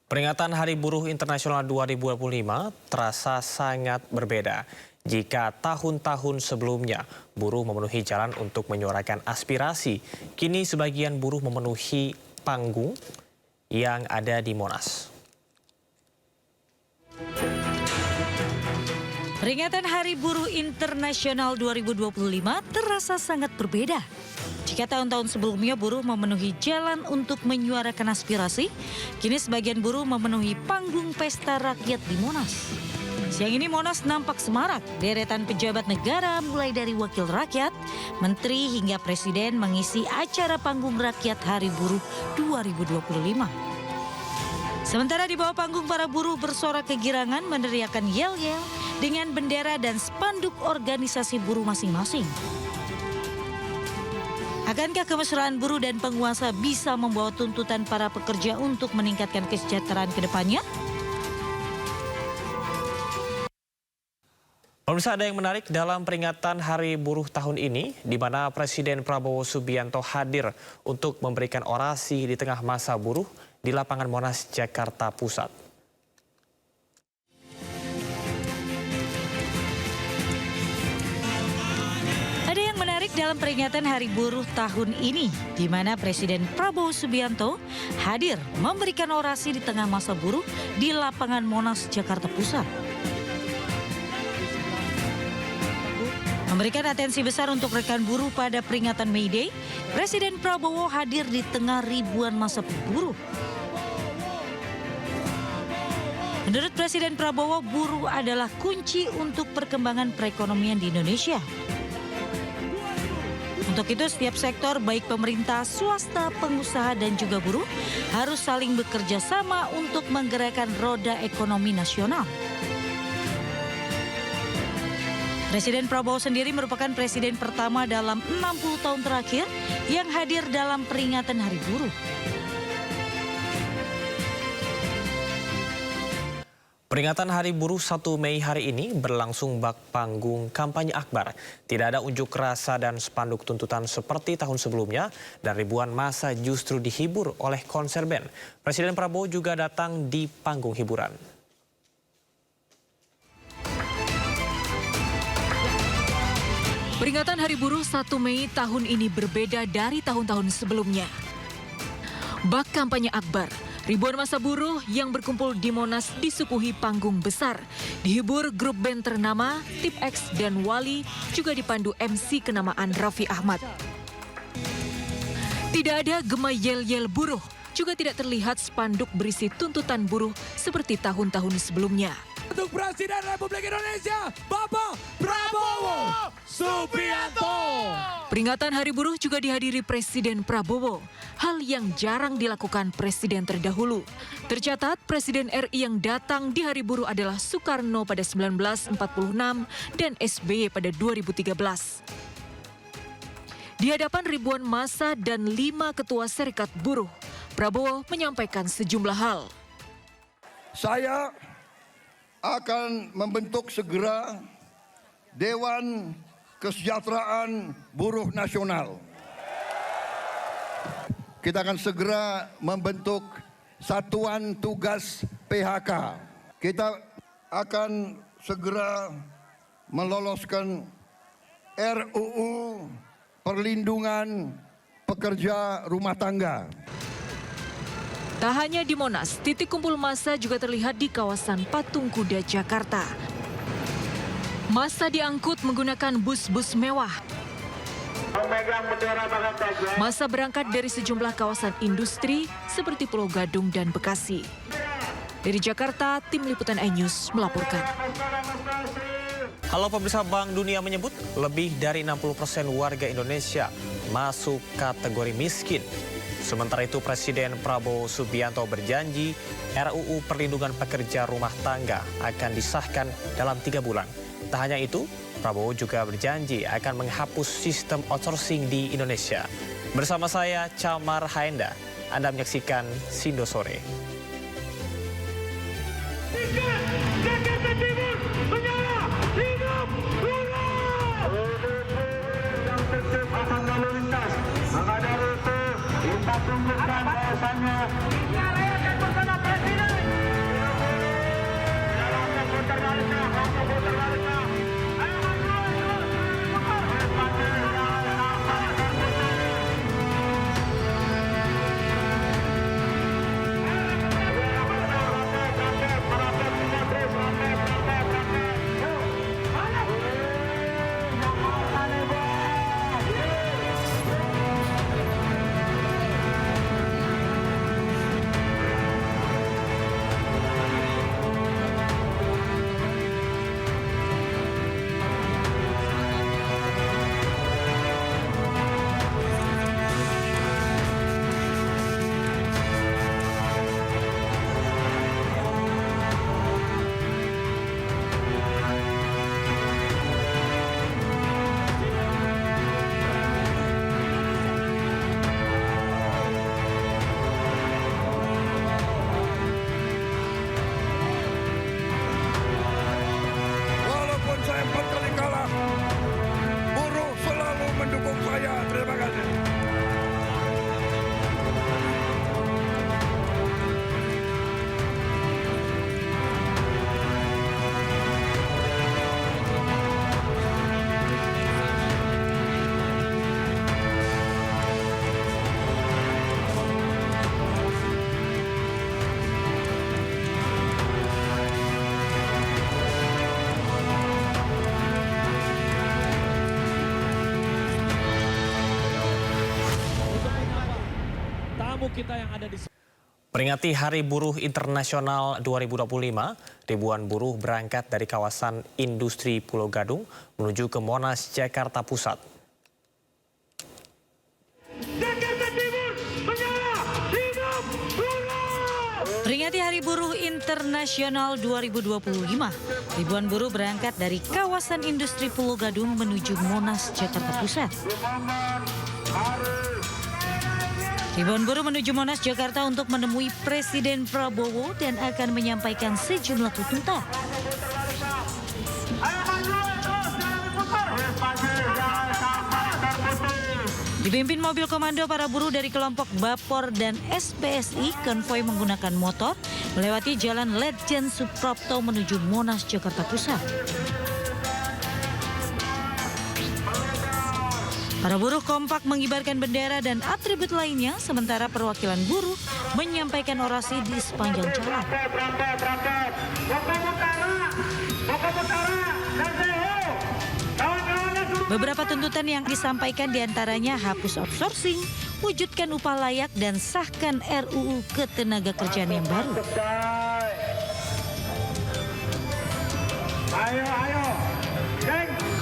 Peringatan Hari Buruh Internasional 2025 terasa sangat berbeda. Jika tahun-tahun sebelumnya buruh memenuhi jalan untuk menyuarakan aspirasi, kini sebagian buruh memenuhi panggung yang ada di Monas. Peringatan Hari Buruh Internasional 2025 terasa sangat berbeda. Jika tahun-tahun sebelumnya buruh memenuhi jalan untuk menyuarakan aspirasi, kini sebagian buruh memenuhi panggung pesta rakyat di Monas. Siang ini Monas nampak semarak, deretan pejabat negara mulai dari wakil rakyat, menteri hingga presiden mengisi acara panggung rakyat Hari Buruh 2025. Sementara di bawah panggung para buruh bersorak kegirangan meneriakan yel-yel dengan bendera dan spanduk organisasi buruh masing-masing. Akankah kemesraan buruh dan penguasa bisa membawa tuntutan para pekerja untuk meningkatkan kesejahteraan ke depannya? Pemirsa, ada yang menarik dalam peringatan Hari Buruh tahun ini, di mana Presiden Prabowo Subianto hadir untuk memberikan orasi di tengah masa buruh di lapangan Monas, Jakarta Pusat. Ada yang menarik dalam peringatan Hari Buruh tahun ini, di mana Presiden Prabowo Subianto hadir memberikan orasi di tengah masa buruh di lapangan Monas, Jakarta Pusat. Memberikan atensi besar untuk rekan buruh pada peringatan May Day, Presiden Prabowo hadir di tengah ribuan massa buruh. Menurut Presiden Prabowo, buruh adalah kunci untuk perkembangan perekonomian di Indonesia. Untuk itu setiap sektor baik pemerintah, swasta, pengusaha dan juga buruh harus saling bekerja sama untuk menggerakkan roda ekonomi nasional. Presiden Prabowo sendiri merupakan presiden pertama dalam 60 tahun terakhir yang hadir dalam peringatan Hari Buruh. Peringatan Hari Buruh 1 Mei hari ini berlangsung bak panggung kampanye akbar. Tidak ada unjuk rasa dan spanduk tuntutan seperti tahun sebelumnya, dan ribuan massa justru dihibur oleh konser band. Presiden Prabowo juga datang di panggung hiburan. Peringatan Hari Buruh 1 Mei tahun ini berbeda dari tahun-tahun sebelumnya. Bak kampanye akbar, ribuan massa buruh yang berkumpul di Monas disuguhi panggung besar. Dihibur grup band ternama, Tip X dan Wali, juga dipandu MC kenamaan Raffi Ahmad. Tidak ada gema yel-yel buruh, juga tidak terlihat spanduk berisi tuntutan buruh seperti tahun-tahun sebelumnya. Untuk Presiden Republik Indonesia, Bapak Prabowo Subianto. Peringatan Hari Buruh juga dihadiri Presiden Prabowo, hal yang jarang dilakukan presiden terdahulu. Tercatat Presiden RI yang datang di Hari Buruh adalah Soekarno pada 1946 dan SBY pada 2013. Di hadapan ribuan massa dan 5 ketua serikat buruh, Prabowo menyampaikan sejumlah hal. Saya akan membentuk segera Dewan Kesejahteraan Buruh Nasional. Kita akan segera membentuk Satuan Tugas PHK. Kita akan segera meloloskan RUU Perlindungan Pekerja Rumah Tangga. Tak hanya di Monas, titik kumpul massa juga terlihat di kawasan Patung Kuda, Jakarta. Massa diangkut menggunakan bus-bus mewah. Massa berangkat dari sejumlah kawasan industri seperti Pulau Gadung dan Bekasi. Dari Jakarta, Tim Liputan iNews melaporkan. Halo pemirsa, Bank Dunia menyebut lebih dari 60% warga Indonesia masuk kategori miskin. Sementara itu Presiden Prabowo Subianto berjanji RUU Perlindungan Pekerja Rumah Tangga akan disahkan dalam 3 bulan. Tak hanya itu, Prabowo juga berjanji akan menghapus sistem outsourcing di Indonesia. Bersama saya Camar Haenda, Anda menyaksikan Sindo Sore. Jakarta Timur menyala, hidup buruh! Yang tetap akan lalu lintas, ada rute, kita tunggukan bahasanya. Ini rakyat bersama Presiden. kita yang ada di Peringati Hari Buruh Internasional 2025, ribuan buruh berangkat dari kawasan industri Pulau Gadung menuju ke Monas, Jakarta Pusat. Jakarta Timur menyala, hidup buruh! Peringati Hari Buruh Internasional 2025, ribuan buruh berangkat dari kawasan industri Pulau Gadung menuju Monas, Jakarta Pusat. Ribuan buruh menuju Monas, Jakarta untuk menemui Presiden Prabowo dan akan menyampaikan sejumlah tuntutan. Dipimpin mobil komando para buruh dari kelompok Bapor dan SPSI, konvoi menggunakan motor melewati Jalan Ledjen Suprapto menuju Monas, Jakarta Pusat. Para buruh kompak mengibarkan bendera dan atribut lainnya, sementara perwakilan buruh menyampaikan orasi di sepanjang jalan. Beberapa tuntutan yang disampaikan diantaranya hapus outsourcing, wujudkan upah layak, dan sahkan RUU Ketenagakerjaan yang baru. Ayo, geng!